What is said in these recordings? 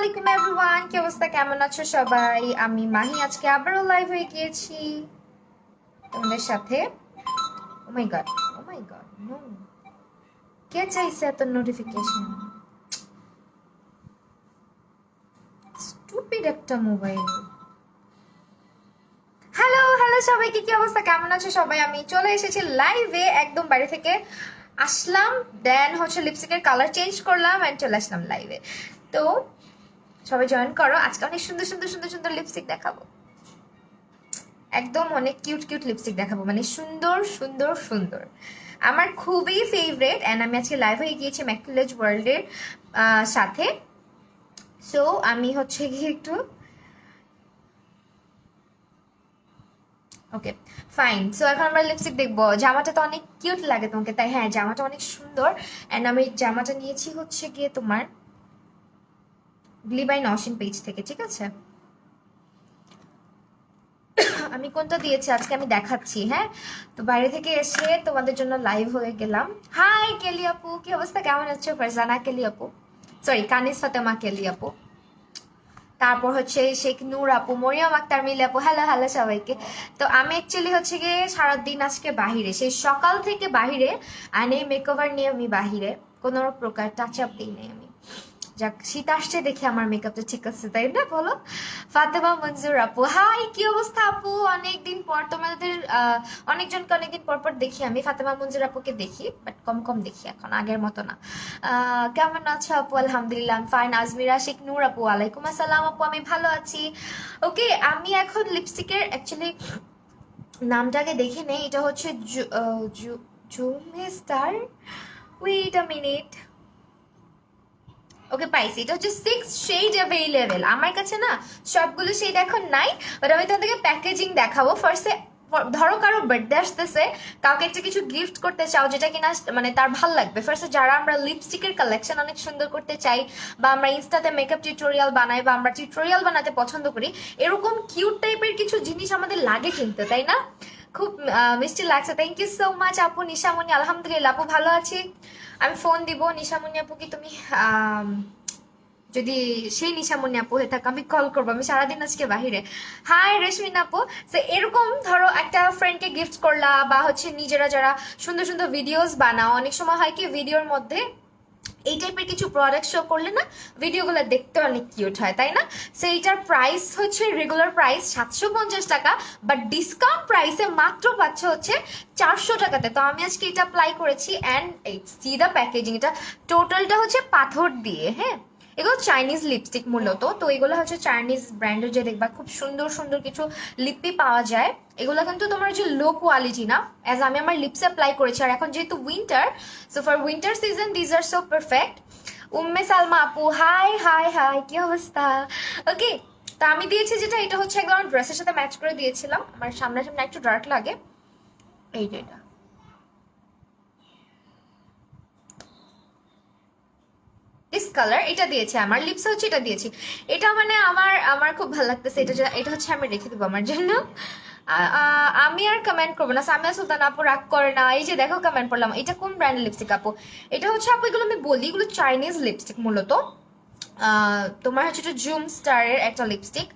আলাইকুম এভরিওয়ান, কি অবস্থা, কেমন আছো সবাই? আমি মাহি আজকে আবারও লাইভ হয়ে গিয়েছি তোমাদের সাথে। ও মাই গড, ও মাই গড, নো, কে চাইছে এত নোটিফিকেশন? স্টুপিড একটা মোবাইল। হ্যালো হ্যালো সবাইকে, কি অবস্থা, কেমন আছো সবাই? আমি চলে এসেছি লাইভে, একদম বাড়ি থেকে আসলাম, দেন হচ্ছে লিপস্টিকের কালার চেঞ্জ করলাম এন্ড চলে আসলাম লাইভে। তো সবাই জয়েন করো, আজকে অনেক সুন্দর সুন্দর সুন্দর সুন্দর লিপস্টিক দেখাবো, একদম অনেক কিউট কিউট লিপস্টিক দেখাবো, মানে সুন্দর সুন্দর সুন্দর, আমার খুবই ফেভারেট। অ্যান্ড আমি আজকে লাইভ হয়ে গিয়েছি ম্যাকুলেজ ওয়ার্ল্ডের সাথে। সো আমি হচ্ছে গিয়ে একটু ওকে ফাইন। সো এখন আমরা লিপস্টিক দেখবো। জামাটা তো অনেক কিউট লাগে তোমাকে, তাই হ্যাঁ জামাটা অনেক সুন্দর। অ্যান্ড আমি জামাটা নিয়েছি হচ্ছে গিয়ে তোমার গ্লিবাই নওশিন পেজ থেকে, ঠিক আছে? আমি কোনটা দিয়েছি আজকে আমি দেখাচ্ছি, হ্যাঁ। তো বাইরে থেকে এসে তোমাদের জন্য লাইভ হয়ে গেলাম। হাই কেলি আপু, কি অবস্থা, কেমন আছো? ফারজানা কেলি আপু, সরি কানিস ফাতেমা কেলি আপু, তারপর হচ্ছে শেখ নূর আপু, মরিয়ম আক্তার মিলি আপু, হ্যালো হ্যালো সবাইকে। তো আমি অ্যাকচুয়ালি হচ্ছে গিয়ে সারাদিন আজকে বাহিরে, সেই সকাল থেকে বাহিরে, আর এই মেকওভার নিয়ে আমি বাহিরে, কোনো প্রকার টাচ আপ দিই নাই আমি। যাক, শীত আসছে দেখে আমার মেকআপটা ঠিক আছে, তাই না বলো? ফাতেমা মঞ্জুর আপু, হাই কি অবস্থা আপু, অনেকদিন পর তোমাদের অনেকজনকে অনেকদিন পর পর দেখি আমি। ফাতেমা মঞ্জুর আপুকে দেখি, বাট কম কম দেখি এখন, আগের মতো না। কেমন আছো আপু? আলহামদুলিল্লাহ ফাইন। আজমিরা শেখ নূর আপু, ওয়ালাইকুম আসসালাম আপু, আমি ভালো আছি। ওকে, আমি এখন লিপস্টিকের অ্যাকচুয়ালি নামটাকে দেখে নেই। এটা হচ্ছে জুমে স্টার, ওয়েট আ মিনিট। ওকে পাইছি, এটা হচ্ছে 6 শেড অ্যাভেইলেবল আমার কাছে না। সবগুলো শেড এখন নাই, বাট আমি তোমাদেরকে প্যাকেজিং দেখাবো ফার্স্টে। ধরো কারো বার্থডে আসতেছে, কাউকে একটা কিছু গিফট করতে চাও যেটা কিনা মানে তার ভাল লাগবে। ফার্স্টে যারা আমরা লিপস্টিকের কালেকশন অনেক সুন্দর করতে চাই, বা আমরা ইনস্টাতে মেকআপ টিউটোরিয়াল বানাই, বা আমরা টিউটোরিয়াল বানাতে পছন্দ করি, এরকম কিউট টাইপের কিছু জিনিস আমাদের লাগে কিনতে, তাই না? খুব মিষ্টি লাগছে, থ্যাংক ইউ সো মাচ আপু। নিশামণি, আলহামদুলিল্লাহ আপু ভালো আছি। আমি ফোন দিব নিশামণি আপু, কি তুমি যদি সেই নিশামণি আপু হয়ে থাকে আমি কল করবো, আমি সারাদিন আজকে বাহিরে। হাই রেশমিন আপু। তো এরকম ধরো একটা ফ্রেন্ডকে গিফট করলা, বা হচ্ছে নিজেরা যারা সুন্দর সুন্দর ভিডিওস বানাও, অনেক সময় হয় কি ভিডিওর মধ্যে এই টাইপের কিছু প্রোডাক্ট শো করলে না ভিডিওগুলো দেখতে অনেক কিউট হয়, তাই না? সো এইটার প্রাইস হচ্ছে রেগুলার প্রাইস 750 টাকা, বাট ডিসকাউন্ট প্রাইসে মাত্র পাচ্ছে হচ্ছে 400 টাকাতে। তো আমি আজকে এটা অ্যাপ্লাই করেছি, অ্যান্ড সি দ্য প্যাকেজিং, এটা টোটালটা হচ্ছে পাথর দিয়ে, হ্যাঁ। এগুলো চাইনিজ লিপস্টিক মূলত, তো এগুলো হচ্ছে চাইনিজ ব্র্যান্ডের, যে দেখবা খুব সুন্দর সুন্দর কিছু লিপি পাওয়া যায়। এগুলো কিন্তু তোমার হচ্ছে লো কোয়ালিটি না, অ্যাজ আমি আমার লিপসে অ্যাপ্লাই করেছি। আর এখন যেহেতু winter, so for winter season these are so perfect. Umme Salma আপু, হাই হাই হাই, কি অবস্থা? ওকে, তা আমি দিয়েছি যেটা, এটা হচ্ছে একদম আমার ড্রেসের সাথে ম্যাচ করে দিয়েছিলাম। আমার সামনে সামনে একটু ডার্ক লাগে, এই যে এটা দিস কালার, এটা দিয়েছে আমার লিপসে হচ্ছে, এটা দিয়েছি। এটা মানে আমার আমার খুব ভালো লাগতেছে এটা, এটা হচ্ছে আমি রেখে দেবো আমার জন্য। আমি আর কমেন্ট করবো না, সামিয়া সুলতান আপু রাগ করে না। এই যে দেখো কমেন্ট করলাম, এটা কোন ব্র্যান্ডের লিপস্টিক আপু? এটা হচ্ছে আপু, এগুলো আমি বলি এগুলো চাইনিজ লিপস্টিক মূলত। তোমার হচ্ছে এটা জুম স্টারের একটা লিপস্টিক।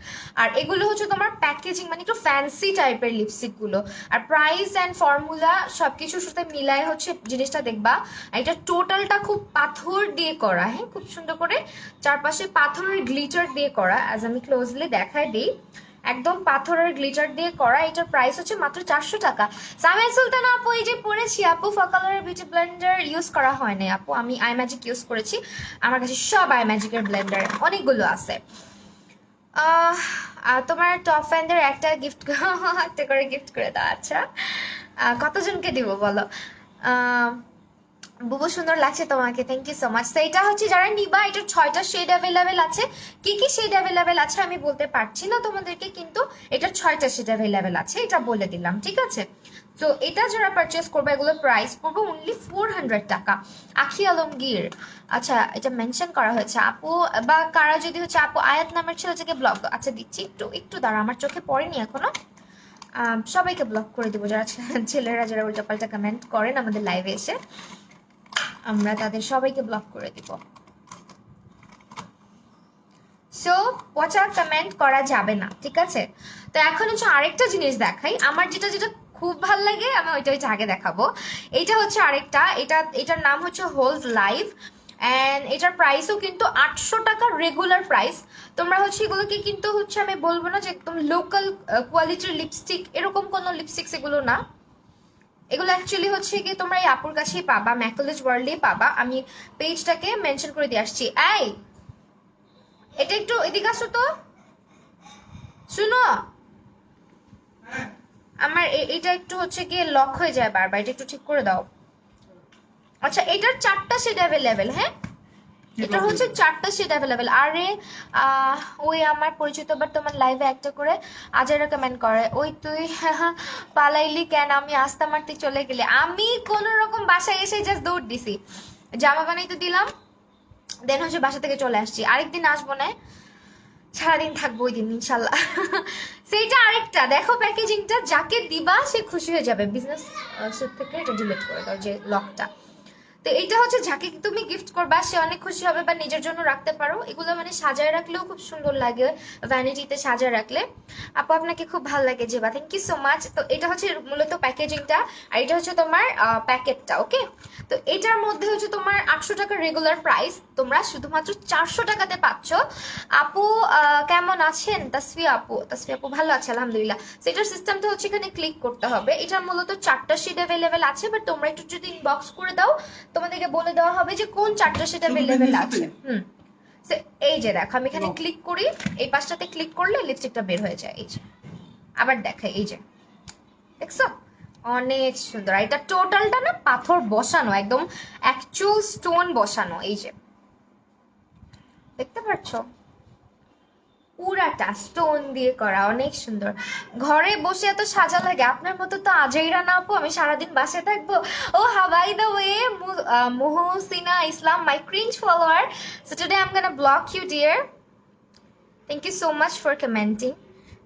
আর এগুলো হচ্ছে তোমার প্যাকেজিং মানে একটু ফ্যান্সি টাইপের লিপস্টিক গুলো। আর প্রাইস অ্যান্ড ফর্মুলা সবকিছুর সাথে মিলায় হচ্ছে জিনিসটা দেখবা। আর এটা টোটালটা খুব পাথর দিয়ে করা, হ্যাঁ, খুব সুন্দর করে চারপাশে পাথরের গ্লিটার দিয়ে করা। আজ আমি ক্লোজলি দেখাই দিই, একদম পাথরের গ্লিটার দিয়ে করা। এটার প্রাইস হচ্ছে মাত্র 400 টাকা। সামিয়া সুলতান আপু, এই যে পড়েছি আপু, ফকালারের বিউটি ব্লেন্ডার ইউজ করা হয় না আপু, আমি আই ম্যাজিক ইউজ করেছি। আমার কাছে সব আই ম্যাজিকের ব্লেন্ডার অনেকগুলো আছে। তোমার টপ ফ্যানদের একটা গিফট একটা করে গিফট করে দাও। আচ্ছা, কতজনকে দিব বলো? বুবু সুন্দর লাগছে তোমাকে, থ্যাংক ইউ সো মাচ। তো এটা হচ্ছে যারা নিবা, এটার 6টা শেড অ্যাভেলেবেল আছে। কি কি শেড অ্যাভেলেবেল আছে আমি বলতে পারছি না তোমাদেরকে, কিন্তু এটার 6টা শেড অ্যাভেলেবেল আছে, এটা বলে দিলাম, ঠিক আছে? তো এটা যারা পারচেস করবে এগুলোর প্রাইস পড়বে অনলি 400 টাকা। আখি আলমগীর, আচ্ছা এটা মেনশন করা হয়েছে আপু, বা কারা যদি হচ্ছে আপু আয়াত নামের ছেলেটাকে ব্লক, আচ্ছা দিচ্ছি, একটু একটু দাঁড়া, আমার চোখে পড়েনি এখনো। সবাইকে ব্লক করে দিব, যারা ছেলেরা যারা উল্টাপাল্টা কমেন্ট করেন আমাদের লাইভে এসে, আমরা তাদের সবাইকে ব্লক করে দিব। সো পচা কমেন্ট করা যাবে না, ঠিক আছে? তো এখন হচ্ছে আরেকটা জিনিস দেখাই, আমার যেটা যেটা খুব ভাল লাগে আমি ওইটা আগে দেখাবো। এটা হচ্ছে আরেকটা, এটার নাম হচ্ছে হোলস লাইভ, অ্যান্ড এটার প্রাইসও কিন্তু 800 টাকা রেগুলার প্রাইস। তোমরা হচ্ছে এগুলোকে কিন্তু হচ্ছে আমি বলবো না যে একদম লোকাল কোয়ালিটির লিপস্টিক, এরকম কোনো লিপস্টিক্স এগুলো না। এগুলো অ্যাকচুয়ালি হচ্ছে কি তোমরা এই আপুর কাছেই পাবা, ম্যাকুলেজ ওয়ার্ল্ডেই পাবা। আমি পেজটাকে মেনশন করে দিয়ে আসছি। এই এটা একটু এদিকে আসো তো, শুনো, আমার এটা একটু হচ্ছে গিয়ে লক হয়ে যায় বারবার, এটা একটু ঠিক করে দাও। আচ্ছা, এটার 4টা শেড অ্যাভেলেবেল, হ্যাঁ এটা হচ্ছে 4টা শেড অ্যাভেলেবেল। আরে ওই আমার পরিচিত, বাট তোমার লাইভে একটা করে আজারা কমেন্ট করে, ওই তুই পালাইলি কেন, আমি আস্তা মারতে চলে গেলে। আমি কোন রকম বাসায় এসে জাস্ট দৌড় দিছি, জামা বানাইতে দিলাম, দেন হচ্ছে বাসা থেকে চলে আসছি। আরেকদিন আসবো না, সারাদিন থাকবো ওই দিন ইনশাল্লাহ। সেইটা আরেকটা দেখো, প্যাকেজিংটা যাকে দিবা সে খুশি হয়ে যাবে। বিজনেস থেকে এটা ডিলিট করে দাও, যে লকটা। তো এইটা হচ্ছে যাকে তুমি গিফট করবা সে অনেক খুশি হবে, বা নিজের জন্য রাখতে পারো। এগুলো মানে সাজায় রাখলেও খুব সুন্দর লাগে, ভ্যানিটিতে সাজায় রাখলে। আপু আপনাকে খুব ভালো লাগে যেবা, থ্যাংক ইউ সো মাচ। তো এটা হচ্ছে মূলত প্যাকেজিংটা, আর এটা হচ্ছে তোমার প্যাকেটটা, ওকে? তো এটার মধ্যে হচ্ছে তোমার 800 টাকা রেগুলার প্রাইস, তোমরা শুধুমাত্র 400 টাকাতে পাচ্ছ। আপু কেমন আছেন? তাসফিয়া আপু ভালো আছে আলহামদুলিল্লাহ। তো এটার সিস্টেমটা হচ্ছে এখানে ক্লিক করতে হবে। এটার মূলত 4টা শিট অ্যাভেলেবেল আছে, বাট তোমরা একটু যদি ইনবক্স করে দাও তোমাদেরকে বলে দেওয়া হবে যে কোন 4টা শিট অ্যাভেলেবেল আছে। এই যে দেখো, আমি এখানে ক্লিক করি, এই পাশটাতে ক্লিক করলে লিপস্টিকটা বের হয়ে যায়। এই যে আবার দেখাই, এই যে দেখছো, অনেক সুন্দর। এটা টোটালটা না পাথর বসানো, একদম অ্যাকচুয়াল স্টোন বসানো, এই যে দেখতে পাচ্ছ, পুরাটা স্টোন দিয়ে করা, অনেক সুন্দর। ঘরে বসে এত সাজা লাগে, আপনার মতো তো আজাইরা না আপু আমি সারাদিন বাসে থাকবো। Oh by the way Muhsina Islam, my cringe follower, so today I am gonna block you dear, thank you so much for commenting.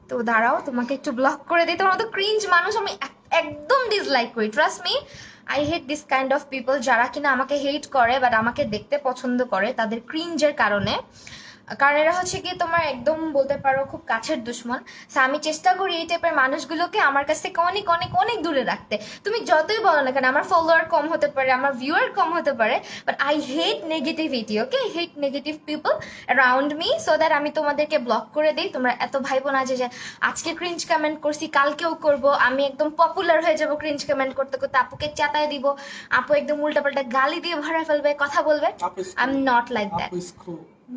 তো দাঁড়াও তোমাকে একটু ব্লক করে দিই, তোমার মতো ক্রিঞ্জ মানুষ আমি একদম ডিসলাইক করি, trust me. I hate this kind of people, যারা কিনা আমাকে হেট করে বাট আমাকে দেখতে পছন্দ করে তাদের ক্রিঞ্জের কারণে। কারণ এরা হচ্ছে কি তোমার একদম বলতে পারো খুব কাছের দুশ্মন। আমি চেষ্টা করি এই টাইপের মানুষগুলোকে আমার কাছ থেকে অনেক অনেক অনেক দূরে রাখতে। তুমি যতই বলো না কেন, আমার ফলোয়ার কম হতে পারে, আমার ভিউয়ার কম হতে পারে, but I hate negativity, okay? Hate negative people around me, so that আমি তোমাদেরকে ব্লক করে দিই। তোমরা এত ভাইবো না যে আজকে ক্রিঞ্জ কমেন্ট করছি কালকেও করব, আমি একদম পপুলার হয়ে যাব ক্রিঞ্জ কমেন্ট করতে করতে, আপুকে চেতায় দিব, আপু একদম উল্টাপাল্টা গালি দিয়ে ভরা ফেলবে, কথা বলবে। I am not like that,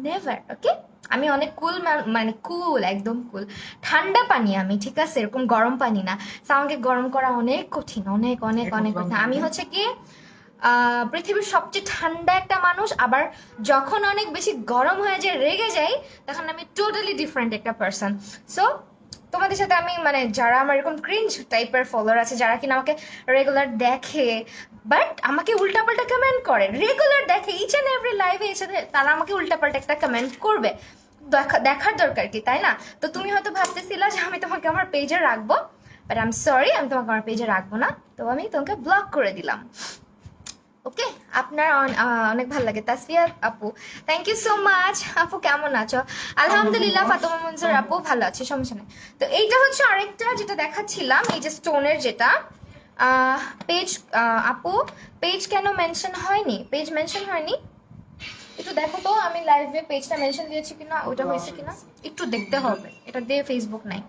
never, okay? আমি অনেক কুল, মানে কুল, একদম কুল, ঠান্ডা পানি আমি, ঠিক আছে? এরকম গরম পানি না। আমাকে গরম করা অনেক কঠিন, অনেক অনেক অনেক কঠিন। আমি হচ্ছে কি পৃথিবীর সবচেয়ে ঠান্ডা একটা মানুষ, আবার যখন অনেক বেশি গরম হয়ে যায়, রেগে যাই, তখন আমি টোটালি ডিফারেন্ট একটা পার্সন। সো তোমাদের সাথে আমি মানে যারা আমার এরকম ক্রিঞ্জ টাইপের ফলোয়ার আছে, যারা কিনা আমাকে রেগুলার দেখে বাট আমাকে উল্টাপাল্টা কমেন্ট করে, রেগুলার দেখে ইচ অ্যান্ড এভরি লাইভে এসে তারা আমাকে উল্টাপাল্টা একটা কমেন্ট করবে, দেখার দরকার কি, তাই না? তো তুমি হয়তো ভাবতেছিলা যে আমি তোমাকে আমার পেজে রাখবো, বাট আই এম সরি, আমি তোমাকে আমার পেজে রাখবো না। তো আমি তোমাকে ব্লক করে দিলাম, ওকে? আপনার অনেক ভালো লাগে। তাসফিয়া আপু থ্যাংক ইউ সো মাচ। আপু কেমন আছো? আলহামদুলিল্লাহ। ফাতেমা মনজুর আপু ভালো আছে, সমস্যা নেই। তো এইটা হচ্ছে আরেকটা যেটা দেখাচ্ছিলাম, এই যে স্টোনের যেটা পেজ। আপু পেজ কেন মেনশন হয়নি? পেজ মেনশন হয়নি, একটু দেখো তো আমি লাইভে পেজটা মেনশন দিয়েছি কিনা, ওটা হয়েছে কিনা একটু দেখতে হবে, এটা দিয়ে ফেসবুক নাই।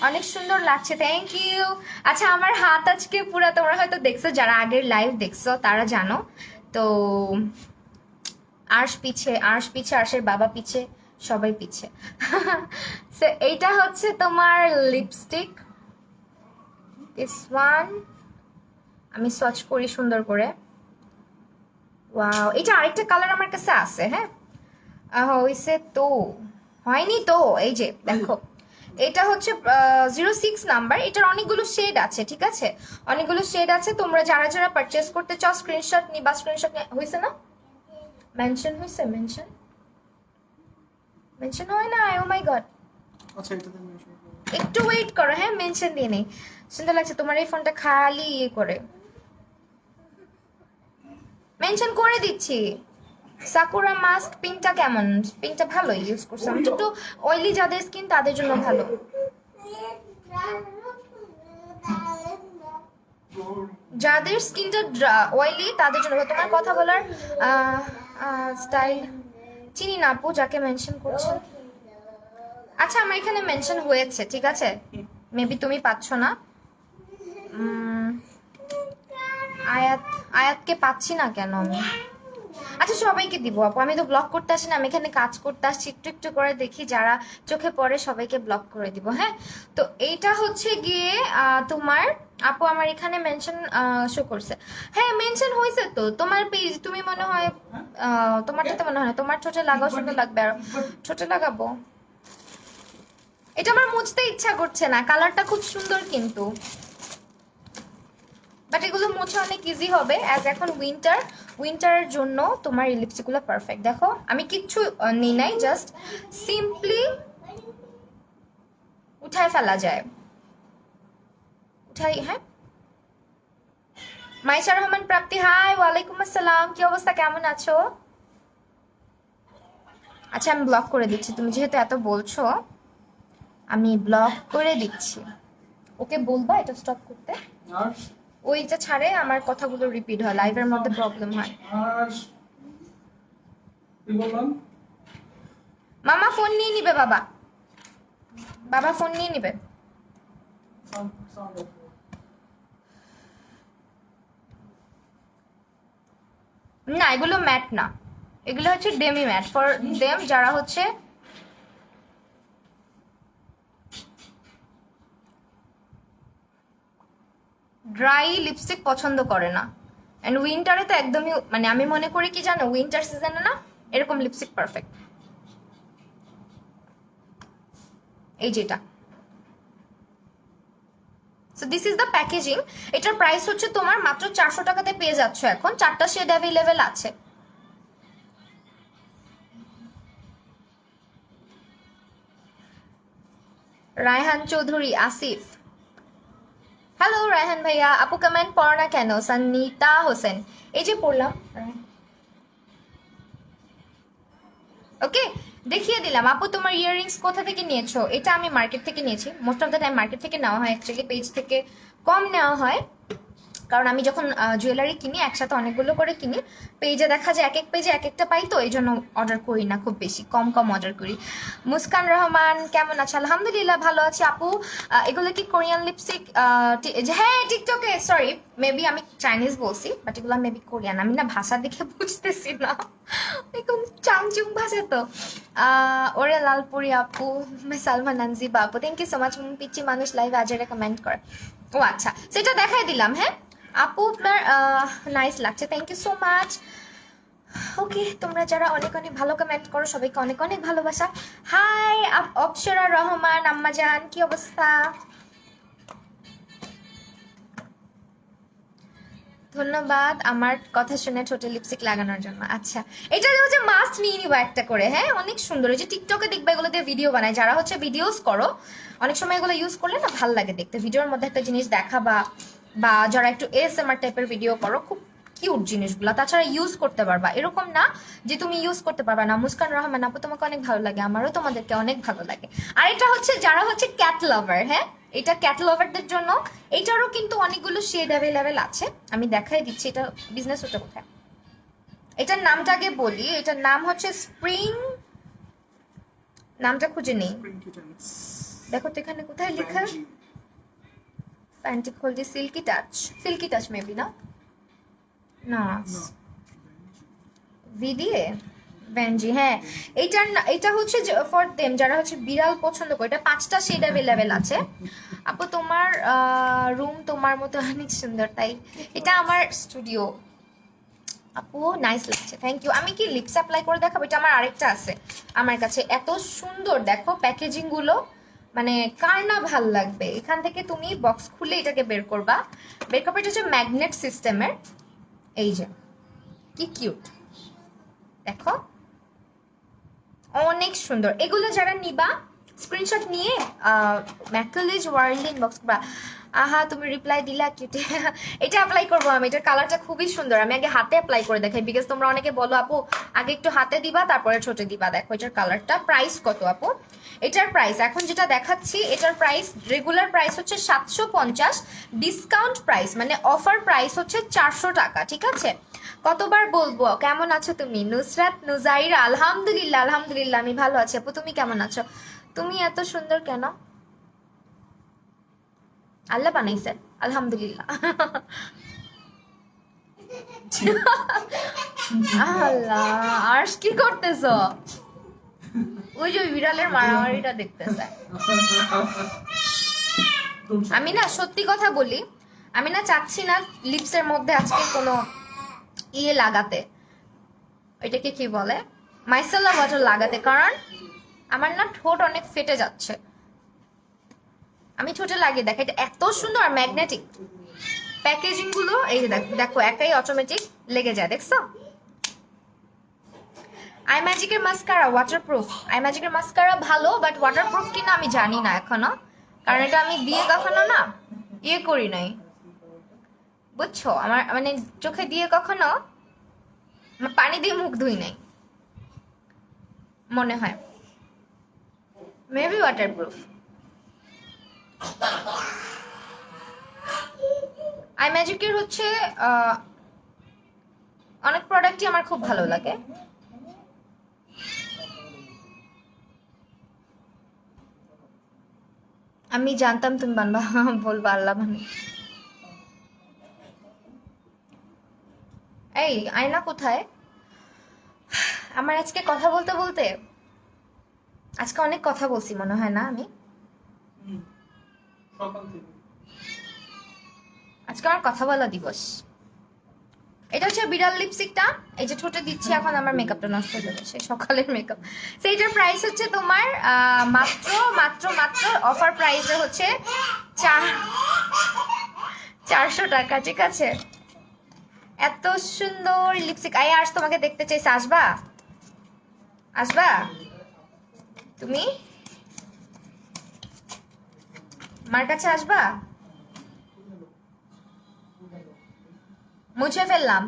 অনেক সুন্দর লাগছে, থ্যাংক ইউ। আচ্ছা, আমার হাত আজকে পুরো, তোমরা হয়তো দেখছো, যারা আগের লাইভ দেখছো তারা জানো। তো আর্শ পিছে, আর্শের বাবা পিছে, সবাই পিছে। সো এইটা হচ্ছে তোমার লিপস্টিক, দিস ওয়ান। আমি সোয়াচ করি সুন্দর করে। ওয়াও, এটা আরেকটা কালার আমার কাছে আছে, হ্যাঁ হইছে তো, হয়নি তো, এই যে দেখো, এটা হচ্ছে 06 নাম্বার। এটার অনেকগুলো শেড আছে, ঠিক আছে? অনেকগুলো শেড আছে। তোমরা যারা যারা পারচেস করতে চাও স্ক্রিনশট নিবা, স্ক্রিনশট হয়েছে না? মেনশন হয়েছে? মেনশন হয় না, ও মাই গড। আচ্ছা, এটাতে মেনশন করো, একটু ওয়েট করো, হ্যাঁ মেনশন দিয়ে নেই। সুন্দর লাগছে তোমার এই ফোনটা, খালি ইয়ে করে মেনশন করে দিচ্ছি। সাকুরা মাস্ক পিঙ্কটা কেমন? পিঙ্কটা ভালো ইউজ করছিলাম, একটু অয়েলি যাদের স্কিন তাদের জন্য ভালো। যাদের স্কিনটা অয়েলি তাদের জন্য। তোমার কথা বলার স্টাইল চিনি না আপু, যাকে মেনশন করছেন। আচ্ছা আমার এখানে মেনশন হয়েছে, ঠিক আছে, মেবি তুমি পাচ্ছ না। আয়াতকে পাচ্ছি না কেন আমি? আচ্ছা সবাইকে দিব আপু, আমি তো ব্লক করতে আসি না, আমি এখানে কাজ করতে আসছি, একটু একটু করে দেখি যারা চোখে পড়ে সবাইকে ব্লক করে দিব। হ্যাঁ, তো এইটা হচ্ছে গিয়ে তোমার আপু আমার এখানে মেনশন শো করছে। হ্যাঁ মেনশন হয়েছে তো তোমার পেজ, তুমি মনে হয় তোমারটাতে মনে হয় না, তোমার ছোট লাগাও, সুন্দর লাগবে আরো। ছোট লাগাবো, এটা আমার মুছতে ইচ্ছা করছে না, কালারটা খুব সুন্দর কিন্তু, বাট এগুলো মোছা অনেক ইজি হবে অ্যাজ এখন উইন্টারের জন্য তোমার এই লিপস্টিকগুলো পারফেক্ট। দেখো আমি কিচ্ছু নিই নাই, জাস্ট সিম্পলি উঠায় ফেলা যায়, উঠাই। হ্যাঁ মাইশা রহমান প্রাপ্তি, হাই ওয়ালাইকুম আসসালাম, কি অবস্থা, কেমন আছো? আচ্ছা আমি ব্লক করে দিচ্ছি, তুমি যেহেতু এত বলছো আমি ব্লক করে দিচ্ছি। ওকে বলবা এটা স্টপ করতে, ওইটা ছাড়ে আমার কথাগুলো রিপিট হয়, লাইভের মধ্যে প্রবলেম হয়। মামা ফোন নিয়ে নিবে, বাবা ফোন নিয়ে নিবে। না এগুলো ম্যাট না, এগুলো হচ্ছে ডেমি ম্যাট ফর দেম যারা হচ্ছে ড্রাই লিপস্টিক পছন্দ করে না। এন্ড উইন্টারে তো একদমই, মানে আমি মনে করি কি জানো, উইন্টার সিজনে না এরকম লিপস্টিক পারফেক্ট। এই যেটা, so this is the packaging. এটার প্রাইস হচ্ছে তোমার মাত্র 400 টাকাতে পেয়ে যাচ্ছ এখন, 4টা শেড অ্যাভেলেবেল আছে। রায়হান চৌধুরী, আসিফ, হ্যালো রায়হান ভাইয়া। আপু কমেন্ট পড়ো না কেন? সন্নিতা হোসেন, এই যে পড়লাম। ওকে দেখিয়ে দিলাম। আপু তোমার ইয়াররিংস কোথা থেকে নিয়েছো? এটা আমি মার্কেট থেকে নিয়েছি, most of the time market থেকে নেওয়া হয়, অ্যাকচুয়ালি পেজ থেকে কম নেওয়া হয়, কারণ আমি যখন জুয়েলারি কিনি একসাথে অনেকগুলো করে কিনি, পেজে দেখা যায় এক এক পেজে এক একটা পাই, তো এই জন্য অর্ডার করি না খুব বেশি, কম কম অর্ডার করি। মুস্কান রহমান কেমন আছে? আলহামদুলিল্লাহ ভালো আছি আপু। এগুলো কি কোরিয়ান লিপস্টিক? হ্যাঁ টিকটকে, সরি মেবি আমি চাইনিজ বলছি, বাট এগুলো মেবি কোরিয়ান, আমি না ভাষা দেখে বুঝতেছি না, এরকম চাংচুং ভাষা তো। ওরে লালপুরি আপু, সালমান আনজিবা আপু, থ্যাংক ইউ সো মাচ। পিচ্ছি মানুষ লাইভ আজে রেকমেন্ড করে, ও আচ্ছা সেটা দেখাই দিলাম। হ্যাঁ আপু আপনার নাইস লাগছে, থ্যাংক ইউ সো মাচ। ওকে তোমরা যারা অনেক অনেক ভালো কমেন্ট করো সবাইকে অনেক অনেক ভালোবাসা। হাই অপসরা রহমান আম্মা জান, কি অবস্থা? ধন্যবাদ আমার কথা শুনে ছোট লিপস্টিক লাগানোর জন্য। আচ্ছা এটা হচ্ছে মাস্ট নিয়ে নিবা একটা করে। হ্যাঁ অনেক সুন্দর, এই যে টিকটকে দেখবে এগুলো দিয়ে ভিডিও বানায় যারা হচ্ছে ভিডিওস করো, অনেক সময় এগুলো ইউজ করলে না ভাল লাগে দেখতে, ভিডিওর মধ্যে একটা জিনিস দেখাবা, বা যারা একটু এএসএমআর টাইপের ভিডিও করো, খুব কিউট জিনিসগুলো, তাছাড়া ইউজ করতে পারবা, এরকম না যে তুমি ইউজ করতে পারবা না। মুস্কান রহমান আপু তোমাকে অনেক ভালো লাগে, আমারও তোমাদেরকে অনেক ভালো লাগে। আর এটা হচ্ছে যারা হচ্ছে ক্যাট লাভার, হ্যাঁ এটা ক্যাট লাভারদের জন্য। এইটারও কিন্তু অনেকগুলো শেড অ্যাভেলেবেল আছে, আমি দেখাই দিচ্ছি। এটা বিজনেস হচ্ছে কোথায়, এটার নামটা আগে বলি, এটার নাম হচ্ছে স্প্রিং, নামটা খুঁজে নেই, দেখো তো এখানে কোথায় লেখা, ফ্যান্টি খোলজি সিল্কি টাচ মেবি, না না ভিডিএ ভেঞ্জি, হ্যাঁ এটা হচ্ছে ফর দেম যারা হচ্ছে বিড়াল পছন্দ করে। এটা 5টা শেড অ্যাভেলেবেল আছে। আপু তোমার রুম তোমার মতো অনেক সুন্দর, তাই এটা আমার স্টুডিও। আপু নাইস লাগছে, থ্যাংক ইউ। আমি কি লিপস অ্যাপ্লাই করে দেখাবো? এটা আমার আরেকটা আছে আমার কাছে, এত সুন্দর দেখো প্যাকেজিং গুলো, মানে কার না ভাল লাগবে। এখান থেকে তুমি বক্স খুলে এটাকে বের করবা, বের করবে, এটা হচ্ছে ম্যাগনেট সিস্টেমের, এই যে কি কিউট দেখো, অনেক সুন্দর। এগুলো যারা নিবা স্ক্রিনশট নিয়ে ম্যাকলেজ ওয়ার্ল্ড ইনবক্স করবা। আহা তুমি রিপ্লাই দিলা কিউটে। এটা অ্যাপ্লাই করবো আমি, এটার কালারটা খুবই সুন্দর। আমি আগে হাতে অ্যাপ্লাই করে দেখাই, বিকজ তোমরা অনেকে বলো আপু আগে একটু হাতে দিবা তারপরে ঠোঁটে দিবা। দেখো এটার কালারটা। প্রাইস কত আপু? এটার প্রাইস এখন যেটা দেখাচ্ছি, এটার প্রাইস রেগুলার প্রাইস হচ্ছে 750, ডিসকাউন্ট প্রাইস মানে অফার প্রাইস হচ্ছে 400 টাকা। ঠিক আছে, কতবার বলবো কেমন আছো তুমি? নুসরাত নুজাইরা, আলহামদুলিল্লাহ আলহামদুলিল্লাহ আমি ভালো আছি আপু, তুমি কেমন আছো? তুমি এত সুন্দর কেন? আল্লাহ বানাইছে, আলহামদুলিল্লাহ। আল্লাহ, আর কি করতেছ? ওই যে বিড়ালের মারামারিটা দেখতেছে। আমি না সত্যি কথা বলি, আমি না চাচ্ছি না লিপসের মধ্যে আজকে কোনো ইয়ে লাগাতে, এটাকে কি বলে, মাইসেলা ওয়াটার লাগাতে, কারণ আমার না ঠোঁট অনেক ফেটে যাচ্ছে। আমি ঠোঁটে লাগিয়ে দেখ, এটা এত সুন্দর ম্যাগনেটিক প্যাকেজিং গুলো। এই যে দেখো একাই অটোমেটিক লেগে যায়, দেখছো? আই ম্যাজিকের মাস্কারা ওয়াটারপ্রুফ। আই ম্যাজিকের মাস্কারা ভালো, বাট ওয়াটারপ্রুফ কিনা আমি জানি না এখনো, কারণ এটা আমি দিয়ে কখনো না ইয়ে করি নাই, বুঝছো? আমার মানে চোখে দিয়ে কখনো পানি দিয়ে মুখ ধুই নাই মনে হয়। Maybe waterproof. আই ম্যাজিকের হচ্ছে অনেক প্রোডাক্টই আমার খুব ভালো লাগে। আমি জানতাম তুমি বানবা, বলবা আল্লাহ মানে। এই আয়না কোথায়? আমার আজকে কথা বলতে বলতে আজকে অনেক কথা বলছি মনে হয় না আমি? আজকে আমার কথা বলা দিবস। এটা হচ্ছে বিড়াল লিপস্টিকটা, এই যে ঠোঁটে দিচ্ছি এখন, আমার মেকআপটা নষ্ট হয়ে যাবে, সে সকালের মেকআপ। তো এটার প্রাইস হচ্ছে তোমার মাত্র মাত্র মাত্র অফার প্রাইসে হচ্ছে 400 টাকা। ঠিক আছে, এত সুন্দর লিপস্টিক। আই আজ তোমাকে দেখতে চাইছে, আসবা? আসবা তুমি আমার কাছে? আসবা? মুছে ফেললাম,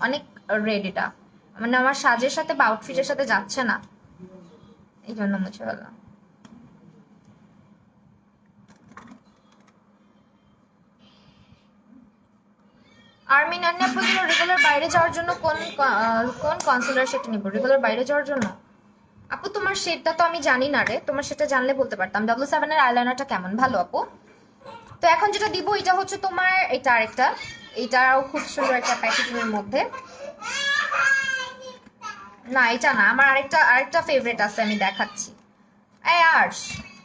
অনেক রেড এটা, মানে আমার সাজের সাথে বা আউটফিটের সাথে যাচ্ছে না, এই জন্য মুছে ফেললাম। আর্মিন আন্নি আপু রেগুলার বাইরে যাওয়ার জন্য কোন কোন কনসিলার সেট নিব? রেগুলার বাইরে যাওয়ার জন্য আপু তোমার শেডটা তো আমি জানি না রে, তোমার সেটা জানলে বলতে পারতাম। W7 এর আইলাইনারটা কেমন? ভালো আপু। তো এখন যেটা দিব এটা হচ্ছে তোমার এটা আরেকটা, এটাও খুব সুন্দর একটা প্যাকেজিং এর মধ্যে। না এটা না, আমার আরেকটা ফেভারিট আছে, আমি দেখাচ্ছি। এই আর্শ,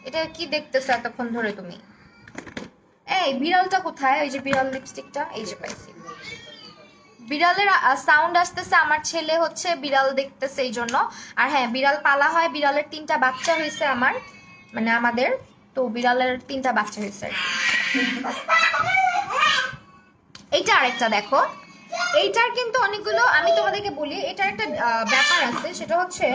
এটা কি দেখতেছো এতক্ষণ ধরে তুমি? এই বিড়ালটা কোথায়? ওই যে বিড়াল লিপস্টিকটা, এই যে পাইছি। বিড়ালের সাউন্ড আসতেছে, আমার ছেলে হচ্ছে বিড়াল দেখতেছে এই জন্য। আর হ্যাঁ, বিড়াল পালা হয়, বিড়ালের 3টা বাচ্চা হয়েছে আমার, মানে আমাদের তো বিড়ালের 3টা বাচ্চা হয়েছে। এইটা আরেকটা দেখো, এইটার কিন্তু অনেকগুলো, আমি তোমাদেরকে বলি এটার একটা ব্যাপার আছে, সেটা হচ্ছে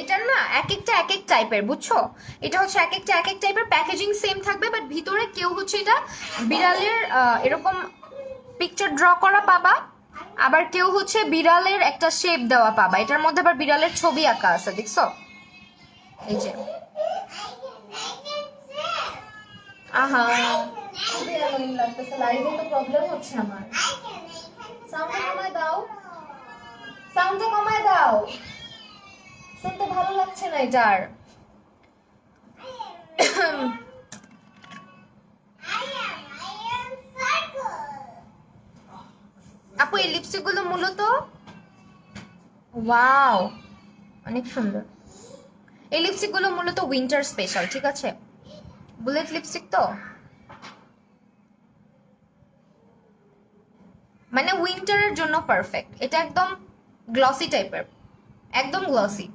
এটার না এক একটা এক এক টাইপের, বুঝছো? এটা হচ্ছে এক একটা এক এক টাইপের, প্যাকেজিং সেম থাকবে, বাট ভিতরে কেউ হচ্ছে এটা বিড়ালের এরকম পিকচার ড্র করা পাবা, আবার কেউ হচ্ছে বিড়ালের একটা শেপ দেওয়া পাবা। এটার মধ্যে আবার বিড়ালের ছবি আঁকা আছে, দেখছো? এই যে আহা, লাইভে তো প্রবলেম হচ্ছে আমার। সাউন্ডটা কমায় দাও, সাউন্ডটা কমায় দাও, শুনতে ভালো লাগছে না এটার। আপু এই লিপস্টিক গুলো মূলত, ওয়াও অনেক সুন্দর। এই লিপস্টিক গুলো মূলত উইন্টার স্পেশাল, ঠিক আছে? বুলেট লিপস্টিক তো মানে উইন্টারের জন্য পারফেক্ট। এটা একদম গ্লসি টাইপের, একদম গ্লসি।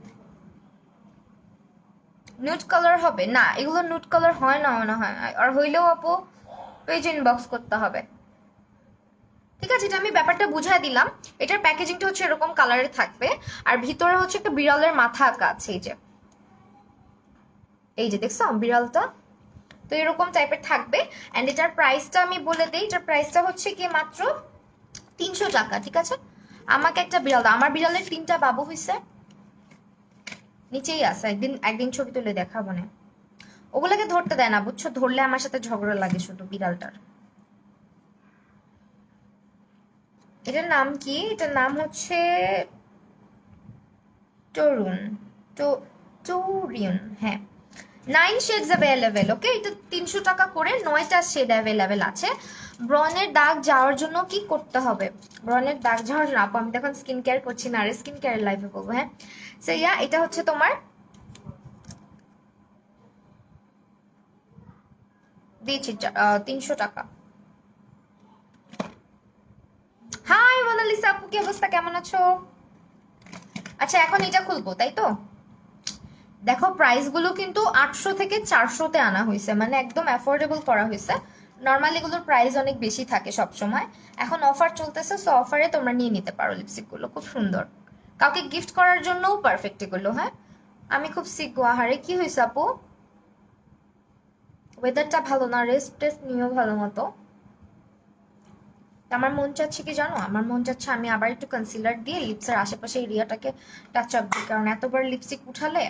নুড কালার হবে না, এগুলো নুড কালার হয় না মনে হয়, আর হইলেও আপু পেজ ইনবক্স করতে হবে। ঠিক আছে, এটা আমি ব্যাপারটা বুঝাই দিলাম। এটার প্যাকেজিংটা হচ্ছে এরকম কালারের থাকবে, আর ভিতরে হচ্ছে একটা বিড়ালের মাথা আঁকা আছে, এই যে এই যে দেখছো বিড়ালটা, তো এরকম টাইপের থাকবে। অ্যান্ড এটার প্রাইসটা আমি বলে দিই, এটার প্রাইসটা হচ্ছে কি মাত্র 300 টাকা, ঠিক আছে? আমাকে একটা বিড়াল দাও, আমার বিড়ালের 3টা বাবু হয়েছে, নিচেই আছে, একদিন একদিন ছবি তুলে দেখাবো না। ওগুলোকে ধরতে দেয় না বুঝছো, ধরলে আমার সাথে ঝগড়া লাগে শুধু বিড়ালটার। এটার নাম কি? এটার নাম হচ্ছে তরুণ, তো তরুণ, হ্যাঁ। 9 শেডস অ্যাভেলেবেল, ওকে? এটা 300 টাকা করে 9টা শেড অ্যাভেলেবেল আছে। ব্রনের দাগ যাওয়ার জন্য কি করতে হবে? ব্রনের দাগ যাওয়ার জন্য আপু, আমি তখন স্কিন কেয়ার করছি না, আর স্কিন কেয়ার লাইফে বলবো, হ্যাঁ। সো ইয়া, এটা হচ্ছে তোমার দিয়েছি 300 টাকা। হাই মোনালিসা আপু, কি অবস্থা, কেমন আছো? আচ্ছা এখন এটা খুলবো তাই তো? দেখো প্রাইসগুলো কিন্তু 800 থেকে 400-তে আনা হয়েছে, মানে একদম অ্যাফোর্ডেবল করা হয়েছে। নর্মালি এগুলোর প্রাইস অনেক বেশি থাকে সব সময়, এখন অফার চলতেছে, সো অফারে তোমরা নিয়ে নিতে পারো লিপস্টিকগুলো, খুব সুন্দর, কাউকে গিফট করার জন্যও পারফেক্ট এগুলো, হ্যাঁ। আমি খুব সিক গো, আহারে কি হয়েছে আপু? ওয়েদারটা ভালো না, রেস্ট টেস্ট নিও ভালো মতো। আমার মন চাচ্ছে কি জানো, আমার মন চাচ্ছে আমি আবার একটু কনসিলার দিয়ে লিপসের আশেপাশে এরিয়াটাকে টাচ আপ দিই, কারণ এতবার লিপস্টিক উঠালে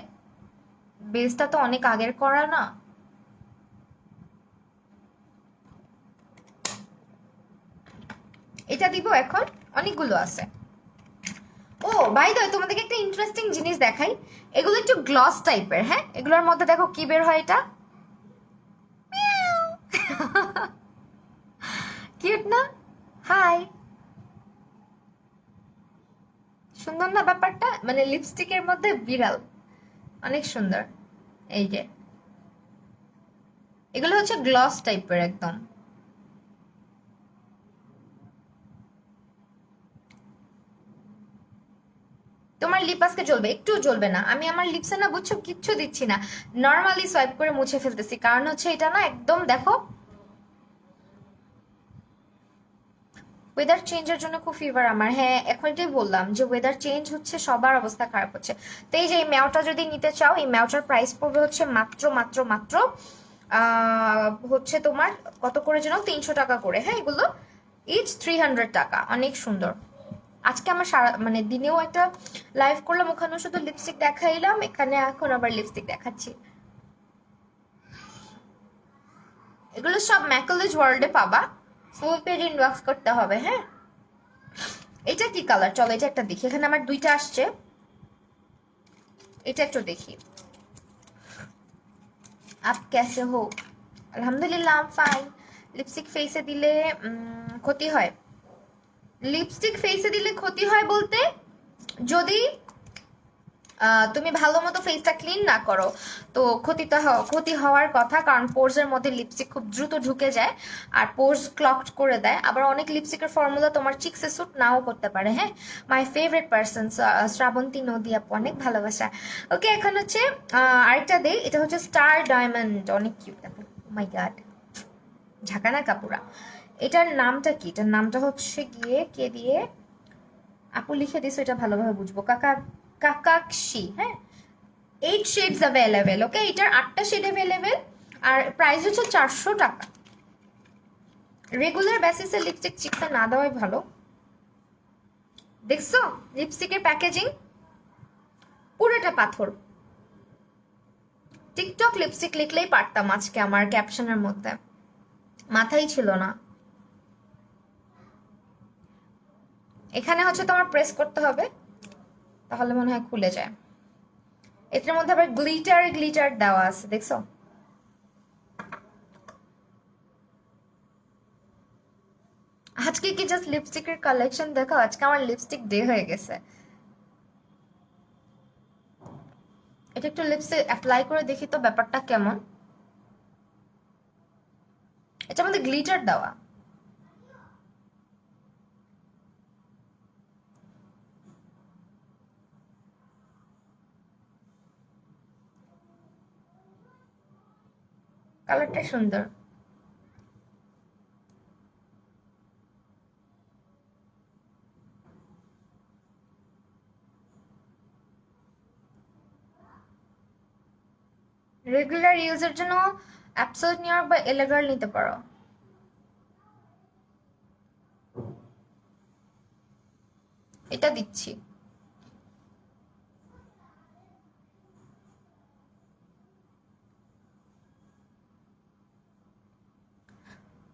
বেসটা তো অনেক আগের করা না। এটা দিব এখন, অনেকগুলো আছে। ও বাই দ্য ওয়ে, তোমাদেরকে একটা ইন্টারেস্টিং জিনিস দেখাই, এগুলো একটু গ্লস টাইপের, হ্যাঁ। এগুলোর মধ্যে দেখো কি বের হয়, এটা কিউট না? হাই, সুন্দর না ব্যাপারটা? মানে লিপস্টিকের মধ্যে বিড়াল, অনেক সুন্দর। এই যে এগুলো হচ্ছে গ্লস টাইপের একদম। তোমার লিপ আজকে জ্বলবে? একটু জ্বলবে না, আমি আমার লিপসে না বুঝছো কিচ্ছু দিচ্ছি না, নর্মালি সোয়াইপ করে মুছে ফেলতেছি, কারণ হচ্ছে এটা না একদম দেখো ওয়েদার চেঞ্জের জন্য খুব ফিভার আমার, হ্যাঁ এখন এটাই বললাম যে ওয়েদার চেঞ্জ হচ্ছে, সবার অবস্থা খারাপ হচ্ছে। তো এই যে এই ম্যাওটা যদি নিতে চাও, এই ম্যাওটার প্রাইস পড়বে হচ্ছে মাত্র মাত্র মাত্র হচ্ছে তোমার কত করে যেন, 300 টাকা করে, হ্যাঁ। এগুলো ইচ 300 টাকা, অনেক সুন্দর। আজকে আমার সারা মানে দিনেও একটা লাইভ করলাম, ওখানেও শুধু লিপস্টিক দেখাইলাম, এখানে এখন আবার লিপস্টিক দেখাচ্ছি। এগুলো সব ম্যাকলেজ ওয়ার্ল্ডে পাবা, ফুল পেজ ইনবক্স করতে হবে, হ্যাঁ। এটা কি কালার, চলো এটা একটা দেখি, এখানে আমার 2টা আসছে, এটা একটু দেখি। আপ कैसे हो? আলহামদুলিল্লাহ আম ফাইন। লিপস্টিক ফেসে দিলে ক্ষতি হয়? লিপস্টিক ফেসে দিলে ক্ষতি হয় বলতে, যদি তুমি ভালো মতো ফেসটা ক্লিন না করো, তো ক্ষতি হওয়ার কথা, কারণ পোর্সের মধ্যে লিপস্টিক খুব দ্রুত ঢুকে যায়, আর পোর্স ক্লগড করে দেয়। আবার অনেক লিপস্টিকের ফর্মুলা তোমার চিক্সে স্যুট নাও করতে পারে, হ্যাঁ। মাই ফেভারিট পার্সন শ্রাবন্তী নদী আপু, অনেক ভালোবাসা। ওকে এখন হচ্ছে আরেকটা দেই, এটা হচ্ছে স্টার ডায়মন্ড, অনেক কিউট আপু, মাই গড, ঝাঁকানা কাপুরা। এটার নামটা কি? এটার নামটা হচ্ছে গিয়ে কে দিয়ে আপু লিখে দিছো, এটা ভালোভাবে বুঝবো, কাকাক্ষী, হ্যাঁ। 8 শেডস অ্যাভেলেবেল, ওকে? এটার 8টা শেড অ্যাভেলেবেল, আর প্রাইস হচ্ছে 400 টাকা। রেগুলার বেসিসে লিপস্টিক চিকটা না দেওয়াই ভালো। দেখছো লিপস্টিকের প্যাকেজিং, পুরোটা পাথর। টিকটক লিপস্টিক লিখলেই পারতাম আজকে আমার ক্যাপশনের মধ্যে, মাথায় ছিল না। এখানে হচ্ছে তোমার প্রেস করতে হবে, তাহলে মনে হয় খুলে যায়। এটার মধ্যে আবার গ্লিটার গ্লিটার দেওয়া আছে, দেখছো? আজকে কি জাস্ট লিপস্টিকের কালেকশন দেখো, আজকে আমার লিপস্টিক ডে হয়ে গেছে। এটা একটু লিপসে অ্যাপ্লাই করে দেখি তো ব্যাপারটা কেমন। এটার মধ্যে গ্লিটার দেওয়া, কালারটা সুন্দর। রেগুলার ইউজের জন্য অ্যাবসোলিউট নিউ ইয়র্ক বা এলে গার্ল নিতে পারো। এটা দিচ্ছি।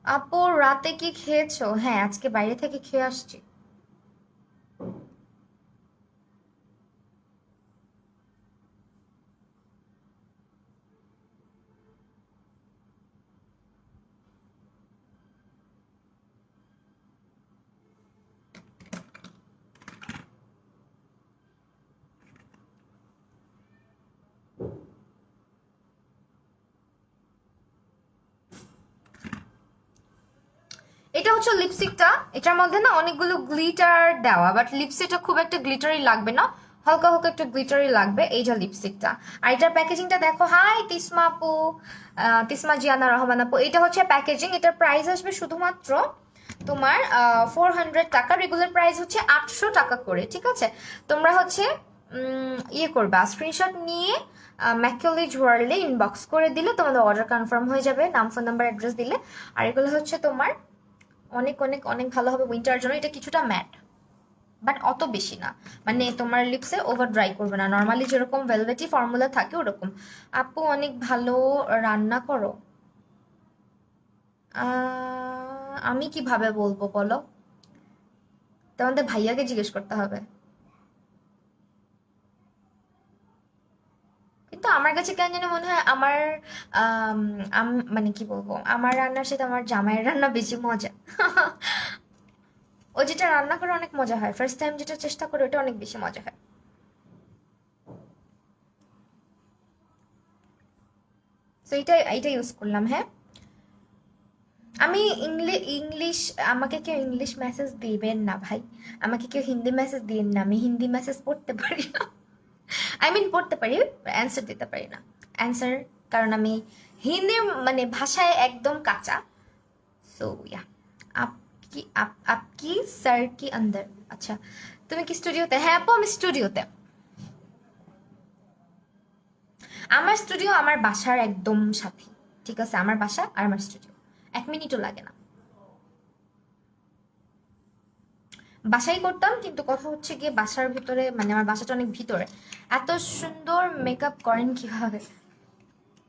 আপু রাতে কি খেয়েছো? হ্যাঁ, আজকে বাইরে থেকে খেয়ে আসছি। এটা হচ্ছে লিপস্টিকটা। এটার মধ্যে না অনেকগুলো গ্লিটার দেওয়া, বাট লিপস্টিকটা খুব একটা গ্লিটারি লাগবে না, হালকা হালকা একটু গ্লিটারি লাগবে। এই যে লিপস্টিকটা। আর এটার প্যাকেজিংটা দেখো। হাই তিসমা আপু, তিসমা জিয়ানা রহমান আপু। এটা হচ্ছে প্যাকেজিং। এটার প্রাইস আসবে শুধুমাত্র তোমার 400 টাকা। রেগুলার প্রাইস হচ্ছে 800 টাকা করে, ঠিক আছে? তোমরা হচ্ছে ইয়ে করবা, স্ক্রিনশট নিয়ে ম্যাকুলেজ ওয়ার্ল্ডে ইনবক্স করে দিলে তোমাদের অর্ডার কনফার্ম হয়ে যাবে, নাম ফোন নাম্বার অ্যাড্রেস দিলে। আর এগুলো হচ্ছে তোমার অনেক অনেক অনেক ভালো হবে উইন্টার জন্য। এটা কিছুটা ম্যাট, বাট অত বেশি না, মানে তোমার লিপসে ওভার ড্রাই করবে না। নর্মালি যেরকম ভেলভেটি ফর্মুলা থাকে ওরকম। আপু অনেক ভালো রান্না করো। আমি কিভাবে বলবো বলো? তোমাদের ভাইয়াকে জিজ্ঞেস করতে হবে। কিন্তু আমার কাছে কেন যেন মনে হয় আমার মানে কি বলবো, আমার রান্নার সাথে আমার জামাইয়ের রান্না বেশি মজা। ও যেটা রান্না করে অনেক মজা হয়, ফার্স্ট টাইম যেটা চেষ্টা করে ওটা অনেক বেশি মজা হয়। তো এইটা ইউজ করলাম। হ্যাঁ, আমি ইংলিশ, আমাকে কেউ ইংলিশ মেসেজ দিবেন না ভাই। আমাকে কেউ হিন্দি মেসেজ দিন না, আমি হিন্দি মেসেজ পড়তে পারি না। আই মিন পড়তে পারি, অ্যান্সার দিতে পারি না। অ্যান্সার, কারণ আমি হিন্দি মানে ভাষায় একদম কাঁচা। So yeah. আপ আপ কি স্যার কি আন্দার। আচ্ছা, তুমি কি স্টুডিওতে? হ্যাঁ আপু, আমি স্টুডিওতে। আমার স্টুডিও আমার বাসার একদম সাথে, ঠিক আছে? আমার বাসা আর আমার স্টুডিও 1 মিনিটও লাগে না। বাসায় করতাম, কিন্তু কথা হচ্ছে গিয়ে বাসার ভিতরে, মানে আমার বাসাটা অনেক ভিতরে। এত সুন্দর মেকআপ করেন কিভাবে!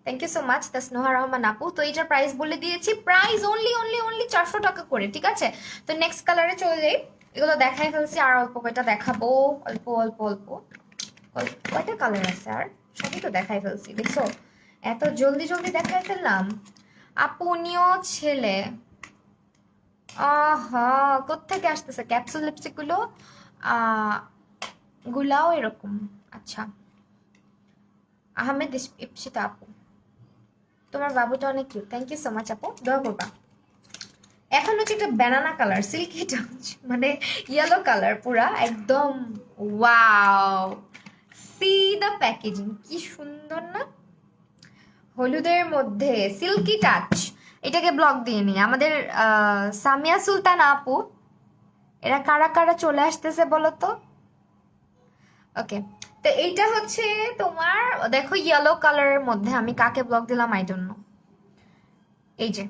Thank you so much Tasnuha Rahman আপু। তো এটার প্রাইস বলে দিয়েছি, প্রাইস অনলি অনলি অনলি 400 টাকা করে, ঠিক আছে? তো নেক্সট কালারে চলে যাই। এগুলো দেখাই ফেলছি, আর অল্প কয়টা দেখাবো। অল্প অল্প অল্প কয়টা কালার আছে আর? সবই তো দেখাই ফেলছি, দেখছো? এত জলদি জলদি দেখাই ফেললাম। আপু উনিও ছেলে। আহা, কোত্থেকে আসতেছে ক্যাপসুল লিপস্টিক গুলো? আহ গুলাও এরকম। আচ্ছা, আহমেদ ইপসিতা আপু, তোমার বাবুটা অনেক cute. Thank you so much আপু, দোয়া করবা। এখন হচ্ছে একটা ব্যানানা কালার, সিল্কি টাচ, মানে ইয়েলো কালার পুরা একদম। ওয়াও, সি দ্য প্যাকেজিং, কি সুন্দর না? হলুদের মধ্যে সিল্কি টাচ। এটাকে ব্লক দিয়ে নি আমাদের সামিয়া সুলতান আপু। এরা কারা কারা চলে আসতেছে বলো তো? ওকে, তো এইটা হচ্ছে তোমার, দেখো ইয়েলো কালারের মধ্যে আমি কাকে ব্লক দিলাম আই ডোন্ট নো। এই যে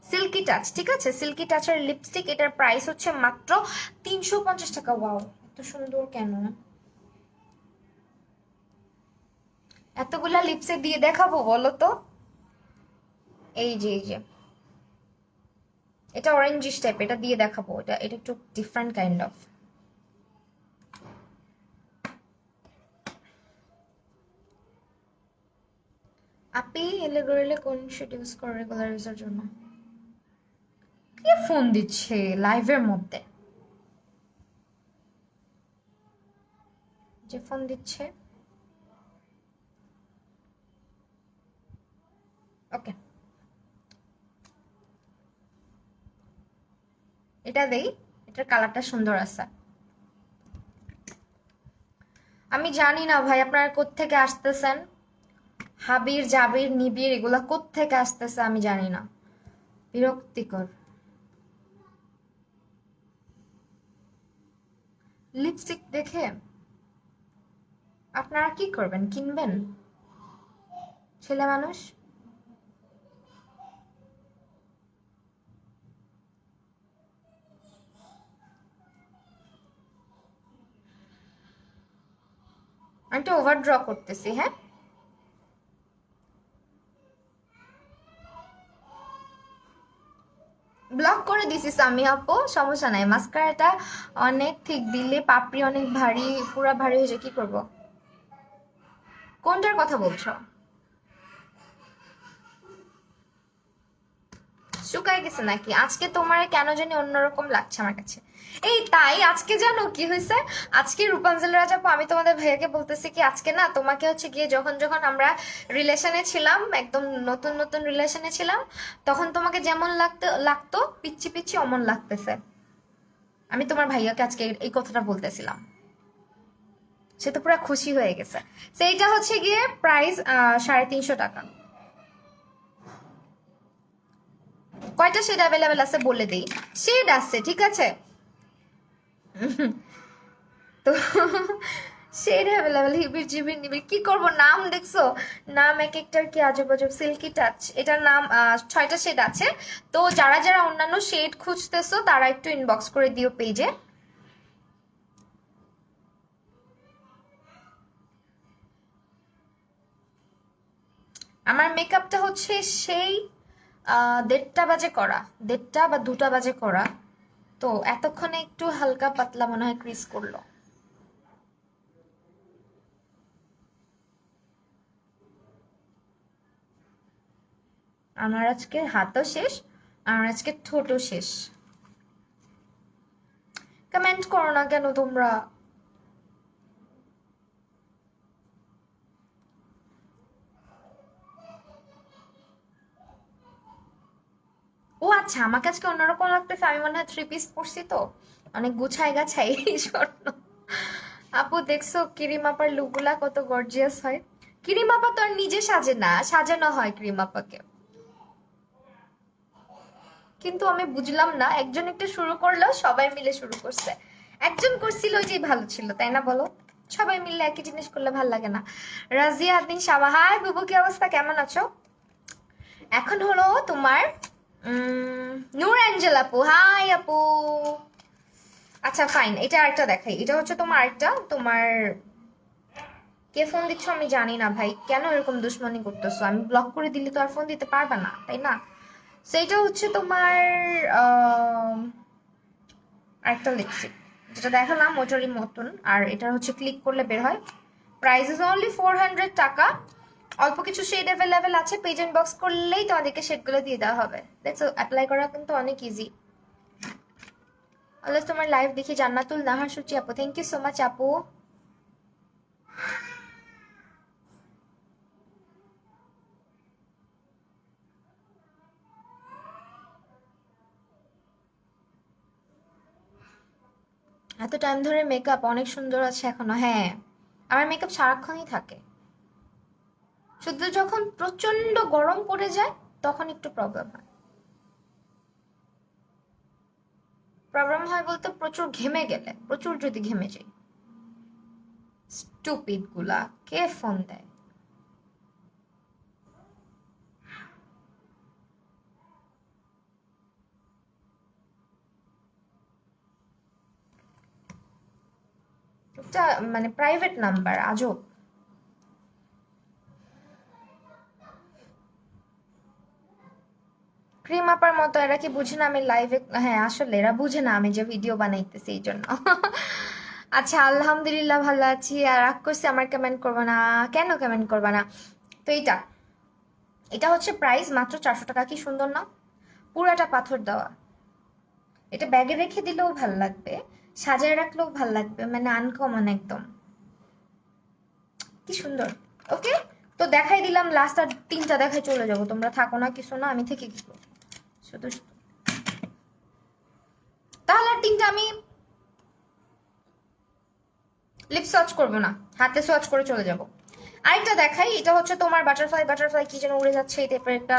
সিল্কি টাচ, ঠিক আছে? সিল্কি টাচের লিপস্টিক। এটার প্রাইস হচ্ছে মাত্র 350 টাকা। ওয়াও, এত সুন্দর কেন! এতগুলা লিপসে দিয়ে দেখাবো বলো তো? এই যে এই যে, এটা অরেঞ্জিশ টাইপ, এটা দিয়ে দেখাবো। এটা এটা একটু ডিফারেন্ট কাইন্ড অফ। আপনি এলে গড়লে কোন শেড ইউজ করে রেগুলার ইউজের জন্য? কে ফোন দিচ্ছে লাইভের মধ্যে? যে ফোন দিচ্ছে। ওকে, এটা দেই। এটার কালারটা সুন্দর আছে। আমি জানি না ভাই আপনারা কোত্থেকে আসতেছেন, হাবির জাবির নিবিড় এগুলা কোত্থেকে আসতেছে আমি জানি না, বিরক্তিকর। লিপস্টিক দেখে আপনারা কি করবেন? কিনবেন? ছেলে মানুষ। আমি একটু ওভার ড্র করতেছি, হ্যাঁ। ব্লক করে দিছি সামি আপু, সমস্যা নাই। মাস্কারাটা অনেক ঠিক দিলে পাপড়ি অনেক ভারী, পুরা ভারী হয়ে যায়, কি করব? কোনটার কথা বলছো? শুকায় গেছে নাকি? আজকে তোমার কেন জানি অন্যরকম লাগছে আমার কাছে। এই তাই আজকে জানো কি হয়েছে? আজকে রূপাঞ্জলি রাজাপু, আমি তোমাদের ভাইয়াকে বলতেছি কি আজকে না তোমাকে হচ্ছে গিয়ে যখন যখন আমরা রিলেশনে ছিলাম, একদম নতুন নতুন রিলেশনে ছিলাম, তখন তোমাকে যেমন লাগতো পিচ্ছি পিচ্ছি অমন লাগতেছে। আমি তোমার ভাইয়াকে আজকে এই কথাটা বলতেছিলাম, সে তো পুরো খুশি হয়ে গেছে। সেইটা হচ্ছে গিয়ে প্রাইস 350 টাকা। কয়টা শেড অ্যাভেলেবেল আছে বলে দেই। শেড আছে, ঠিক আছে। তো শেড অ্যাভেলেবেল, হিবির জিবির নিবির, কি করব? নাম দেখছো? নাম এক একটার কি আজব আজব। সিল্কি টাচ, এটার নাম 6টা শেড আছে। তো যারা যারা অন্যান্য শেড খুঁজতেছো তারা একটু ইনবক্স করে দিও পেজে। আমার মেকআপটা হচ্ছে সেই 1:30 বাজে করা, 1:30 বা 2টা বাজে করা। তো এতক্ষণে একটু হালকা পাতলা মনে হয় ক্রিজ করলো। আমার আজকে হাতও শেষ, আমার আজকে ঠোঁটও শেষ। কমেন্ট করো না কেন তোমরা? ও আচ্ছা, আমাকে আজকে অন্যরকম লাগতেছে, আমি মনে হয় 3 পিস পরছি তো, অনেক গুছাই গাছাই এই জন্য। আপু দেখছো ক্রিম আপার লুকগুলা কত গর্জিয়াস হয়? ক্রিম আপা তো আর নিজে সাজে না, সাজানো হয় ক্রিম আপাকে। কিন্তু আমি বুঝলাম না, একজন একটা শুরু করলো, সবাই মিলে শুরু করছে। একজন করছিল ওইটাই ভালো ছিল, তাই না বলো? সবাই মিলে একই জিনিস করলে ভালো লাগে না। রাজিয়া আদিন সাবা, হাই বুবু, কি অবস্থা, কেমন আছো? এখন হলো তোমার নূর অ্যাঞ্জেল আপু, হাই আপু। আচ্ছা ফাইন, এটা আরেকটা দেখাই। এটা হচ্ছে তোমার আরেকটা, তোমার কে ফোন দিচ্ছ আমি জানি না ভাই, কেন এরকম দুশ্মনী করতেছো? আমি ব্লক করে দিলে তো আর ফোন দিতে পারবে না, তাই না? সেইটা হচ্ছে তোমার আরেকটা লিপস্টিক, যেটা দেখালাম ওটারই মতন, আর এটা হচ্ছে ক্লিক করলে বের হয়। প্রাইস ইজ অনলি 400 টাকা। অল্প কিছু শেড অ্যাভেলেবেল আছে, পেজ ইনবক্স করলেই তোমাদেরকে শেডগুলো দিয়ে দেওয়া হবে। দেখছো অ্যাপ্লাই করা কিন্তু অনেক ইজি। আল্লাহ তোমার লাইভ দেখি। জান্নাতুল নাহার সূচি আপু, থ্যাংক ইউ সো মাচ আপু। এত টাইম ধরে মেকআপ অনেক সুন্দর আছে এখনো, হ্যাঁ। আমার মেকআপ সারাক্ষণই থাকে, শুধু যখন প্রচন্ড গরম পড়ে যায় তখন একটু প্রবলেম হয়। প্রবলেম হয় বলতে প্রচুর ঘেমে গেলে, প্রচুর যদি ঘেমে যাই। স্টুপিড গুলা, কে ফোন দেয়? এটা মানে প্রাইভেট নাম্বার, আজব। ক্রিম আপার মতো এরা কি বুঝে না আমি লাইভে? হ্যাঁ আসলে এরা বুঝে না আমি যে ভিডিও বানাইতেছি এই জন্য। আচ্ছা আলহামদুলিল্লাহ ভালো আছি। আর রাগ করছি আমার, কমেন্ট করবে না কেন? কমেন্ট করবে না তো। এইটা, এটা হচ্ছে প্রাইস মাত্র 400 টাকা। কি সুন্দর না? পুরাটা পাথর দেওয়া। এটা ব্যাগে রেখে দিলেও ভাল লাগবে, সাজায় রাখলেও ভাল লাগবে, মানে আনকমন একদম। কি সুন্দর। ওকে, তো দেখাই দিলাম লাস্ট, আর 3টা দেখাই চলে যাবো। তোমরা থাকো না কিছু না, আমি থেকে কি করবো? শুধু তাহলে আর 3টা আমি লিপ সোয়াচ করবো না, হাতে সোয়াচ করে চলে যাব। আরেকটা দেখাই, এটা হচ্ছে তোমার বাটারফ্লাই, বাটারফ্লাই কি যেন উড়ে যাচ্ছে এই টাইপের একটা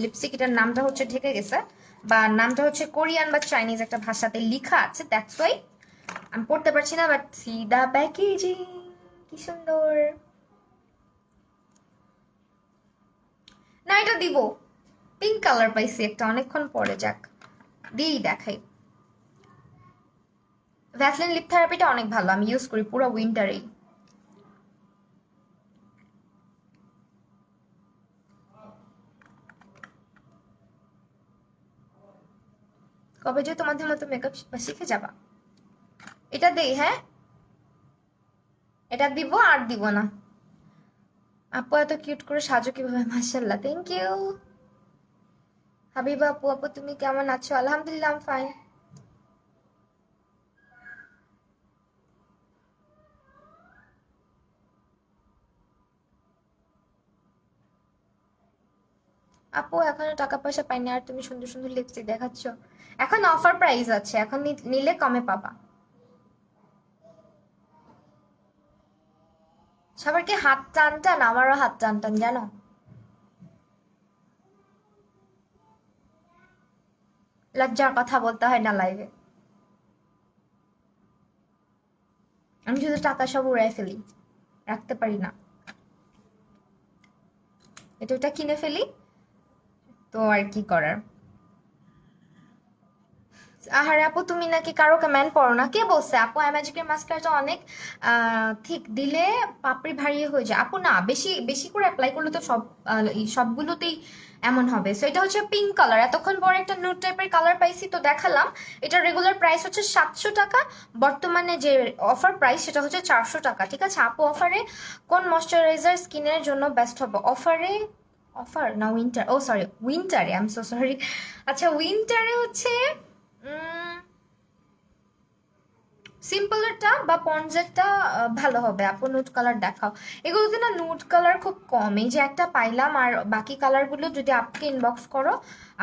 লিপস্টিক। এটার নামটা হচ্ছে ঢেকে গেছে, বা নামটা হচ্ছে কোরিয়ান বা চাইনিজ একটা ভাষাতে লেখা আছে, দ্যাটস ওয়াই আমি পড়তে পারছি না। বাট সি দা প্যাকেজিং, কি সুন্দর। না এটা দিব, পিঙ্ক কালার পাইছি একটা অনেকক্ষণ পরে, যাক দিই দেখাই। ভ্যাসলিন লিপ থেরাপিটা অনেক ভালো, আমি ইউজ করি পুরো উইন্টারেই। কবে যে তোমাদের মতো মেকআপ শিখে যাবা। এটা দেই, হ্যাঁ এটা দিব আর দিব না। আপু এত কিউট করে সাজো কিভাবে, মাশাআল্লাহ, থ্যাংক ইউ। হাবিবা আপু, আপু তুমি কেমন আছো? আলহামদুলিল্লাহ, আম ফাইন। আপু এখনো টাকা পয়সা পাইনি, আর তুমি সুন্দর সুন্দর লিপস্টিক দেখাচ্ছ। এখন অফার প্রাইস আছে, এখন নিলে কমে পাবা। সবারকে হাত টান টান, আমারও হাত টান টান জানো। লজ্জার কথা বলতে হয় না লাইভে। আমি শুধু টাকা সব উড়াই ফেলি, রাখতে পারি না। এটা ওটা কিনে ফেলি, তো আর কি করার। আহারে আপু তুমি নাকি কারো কমেন্ট পড়ো না, কে বলছে? আপু ম্যাজিকের মাস্কারাটা অনেক ঠিক দিলে পাপড়ি ভারী হয়ে যায়। আপু না, বেশি বেশি করে অ্যাপ্লাই করলে তো সবগুলোতেই এমন হবে। সো এটা হচ্ছে পিঙ্ক কালার, এতক্ষণ পরে একটা নুড টাইপের কালার পাইছি তো দেখালাম। এটা রেগুলার প্রাইস হচ্ছে 700 টাকা, বর্তমানে যে অফার প্রাইস সেটা হচ্ছে 400 টাকা। ঠিক আছে আপু, অফারে কোন ময়শ্চারাইজার স্কিনের জন্য বেস্ট হবে? অফারে, অফার না উইন্টার, ও সরি উইন্টারে, আই এম সো সরি। আচ্ছা উইন্টারে হচ্ছে সিম্পলেরটা বা পন্ডসেরটা ভালো হবে। আপু নুড কালার দেখাও। এগুলোতে না নুড কালার খুব কম, এই যে একটা পাইলাম, আর বাকি কালারগুলো যদি আপুকে ইনবক্স করো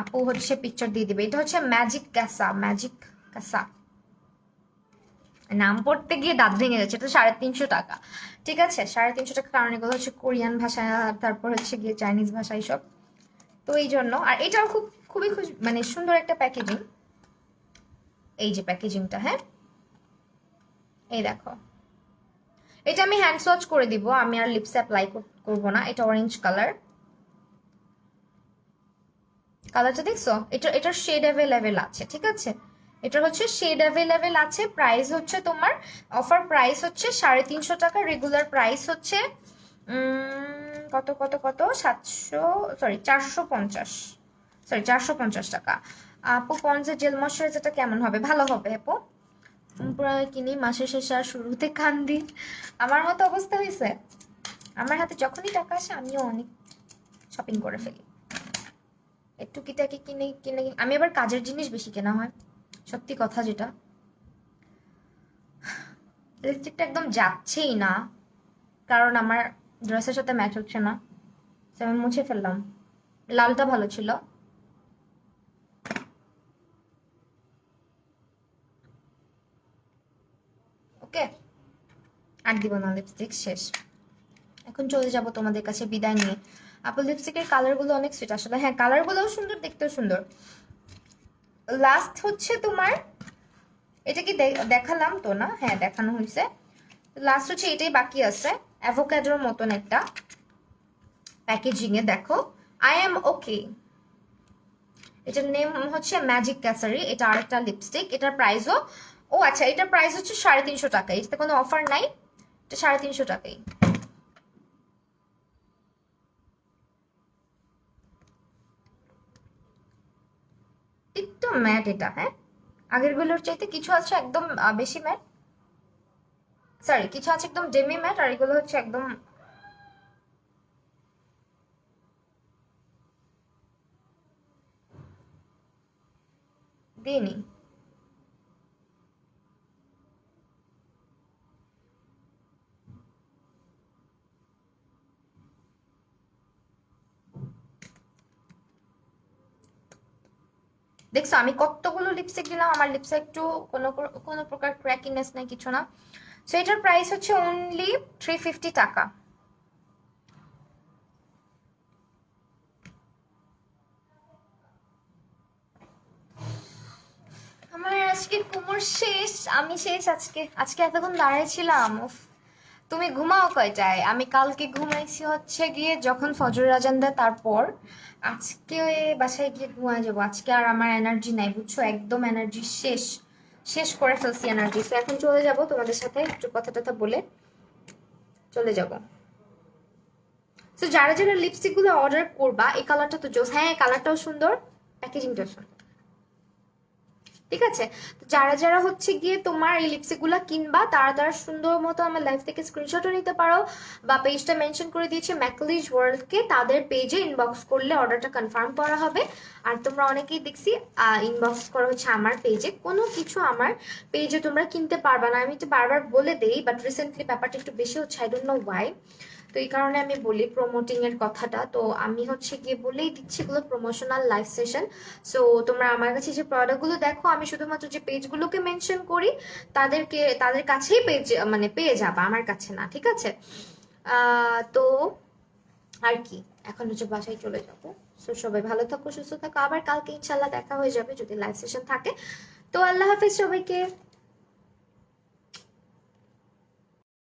আপু হচ্ছে পিকচার দিয়ে দিবে। এটা হচ্ছে ম্যাজিক ক্যাসা, ম্যাজিক ক্যাসা, নাম পড়তে গিয়ে দাঁত ভেঙে যাচ্ছে। এটা 350 টাকা। ঠিক আছে 350 টাকা, কারণ এগুলো হচ্ছে কোরিয়ান ভাষা, তারপর হচ্ছে গিয়ে চাইনিজ ভাষা এইসব, তো এই জন্য। আর এটাও খুবই মানে সুন্দর একটা প্যাকেজিং, এই যে প্যাকেজিংটা, হ্যাঁ এই দেখো। এটা আমি হ্যান্ড সোয়াচ করে দিব, আমি আর লিপসে অ্যাপ্লাই করবো না। এটা অরেঞ্জ কালার, কালারটা দেখছো? এটার শেড অ্যাভেলেবেল আছে। ঠিক আছে এটা হচ্ছে শেড অ্যাভেলেবেল আছে। প্রাইস হচ্ছে তোমার, অফার প্রাইস হচ্ছে 350 টাকা, রেগুলার প্রাইস হচ্ছে কত কত কত 700, সরি 450, সরি 450 টাকা। আপু পন্সের জেল ময়শ্চারাইজারটা কেমন হবে? ভালো হবে আপু, পুরো কিনি মাসের শেষে আর শুরুতে কান্দি, আমার মতো অবস্থা হয়েছে। আমার হাতে যখনই টাকা আসে আমিও অনেক শপিং করে ফেলি, একটু কিটাকি কিনে কিনে। আমি আবার কাজের জিনিস বেশি কেনা হয়, সত্যি কথা যেটা। লিপস্টিকটা একদম যাচ্ছেই না, কারণ আমার ড্রেসের সাথে ম্যাচ হচ্ছে না, আমি মুছে ফেললাম। লালটা ভালো ছিল। ওকে আর দিব না, লিপস্টিক শেষ। এখন চলে যাব তোমাদের কাছে বিদায় নিয়ে। আপু লিপস্টিকের কালারগুলো অনেক সুইট আসলে, হ্যাঁ কালারগুলোও সুন্দর, দেখতেও সুন্দর। লাস্ট হচ্ছে তোমার, এটা কি দেখালাম তো না? হ্যাঁ দেখানো হয়েছে। লাস্ট হচ্ছে এটাই বাকি আছে, অ্যাভোকাডোর মতন একটা প্যাকেজিং এ, দেখো আই এম ওকে। এটার নেম হচ্ছে ম্যাজিক ক্যাসারি, এটা আরেকটা লিপস্টিক। এটার প্রাইসও, ও আচ্ছা এটার প্রাইস হচ্ছে 350 টাকা, এটাতে কোনো অফার নাই, এটা 350 টাকাই। একটু ম্যাট এটা, হ্যাঁ আগের গুলোর চাইতে কিছু আছে একদম বেশি ম্যাট, সরি কিছু আছে একদম ডেমি ম্যাট, আর এগুলো হচ্ছে একদম দিইনি। দেখছো আমি কতগুলো লিপস্টিক দিলাম, আমার লিপসে একটু কোনো কোনো প্রকার ক্র্যাকিনেস নেই, কিছু না। সো এটার প্রাইস হচ্ছে অনলি 350 টাকা। আমার আজকে কোমর শেষ, আমি শেষ আজকে। আজকে এতক্ষণ দাঁড়াইছিলাম, উফ। তুমি ঘুমাও কয়টায়? আমি কালকে ঘুমাইছি হচ্ছে গিয়ে যখন ফজরের আজান দেয় তারপর। আজকে বাসায় গিয়ে ঘুমায় যাবো। আজকে আর আমার এনার্জি নাই, বুঝছো, একদম এনার্জি শেষ, শেষ করে ফেলছি এনার্জি। তো এখন চলে যাব তোমাদের সাথে একটু কথা টথা বলে চলে যাব। তো যারা যারা লিপস্টিক গুলো অর্ডার করবা, এই কালারটা তো জোস, হ্যাঁ কালারটাও সুন্দর, প্যাকেজিংটাও সুন্দর, ঠিক আছে? তো যারা যারা হচ্ছে গিয়ে তোমার এই লিপস্টিক গুলা কিনবা, তারা তারা সুন্দর মতো আমার লাইফ থেকে স্ক্রিনশটও নিতে পারো, বা পেজটা মেনশন করে দিয়েছে ম্যাকলিজ ওয়ার্ল্ডকে, তাদের পেজে ইনবক্স করলে অর্ডারটা কনফার্ম করা হবে। আর তোমরা অনেকেই দেখছি ইনবক্স করা হচ্ছে আমার পেজে, কোনো কিছু আমার পেজে তোমরা কিনতে পারবা না। আমি তো বারবার বলে দেই, বাট রিসেন্টলি ব্যাপারটা একটু বেশি হচ্ছে, আই ডোন্ট নো ওয়াই। তো এই কারণে আমি বলি প্রমোটিং এর কথাটা, তো আমি হচ্ছে গিয়ে বলেই দিচ্ছি এগুলো প্রমোশনাল লাইভ সেশন। সো তোমরা আমার কাছে যে প্রোডাক্টগুলো দেখো, আমি শুধুমাত্র যে পেজগুলোকে মেনশন করি তাদের কাছেই পেজ মানে পেয়ে যাবা, আমার কাছে না, ঠিক আছে? তো আর কি, এখন হচ্ছে বাসায় চলে যাবো। সো সবাই ভালো থাকো, সুস্থ থাকো, আবার কালকে ইনশাল্লাহ দেখা হয়ে যাবে যদি লাইভ সেশন থাকে। তো আল্লাহ হাফিজ সবাইকে।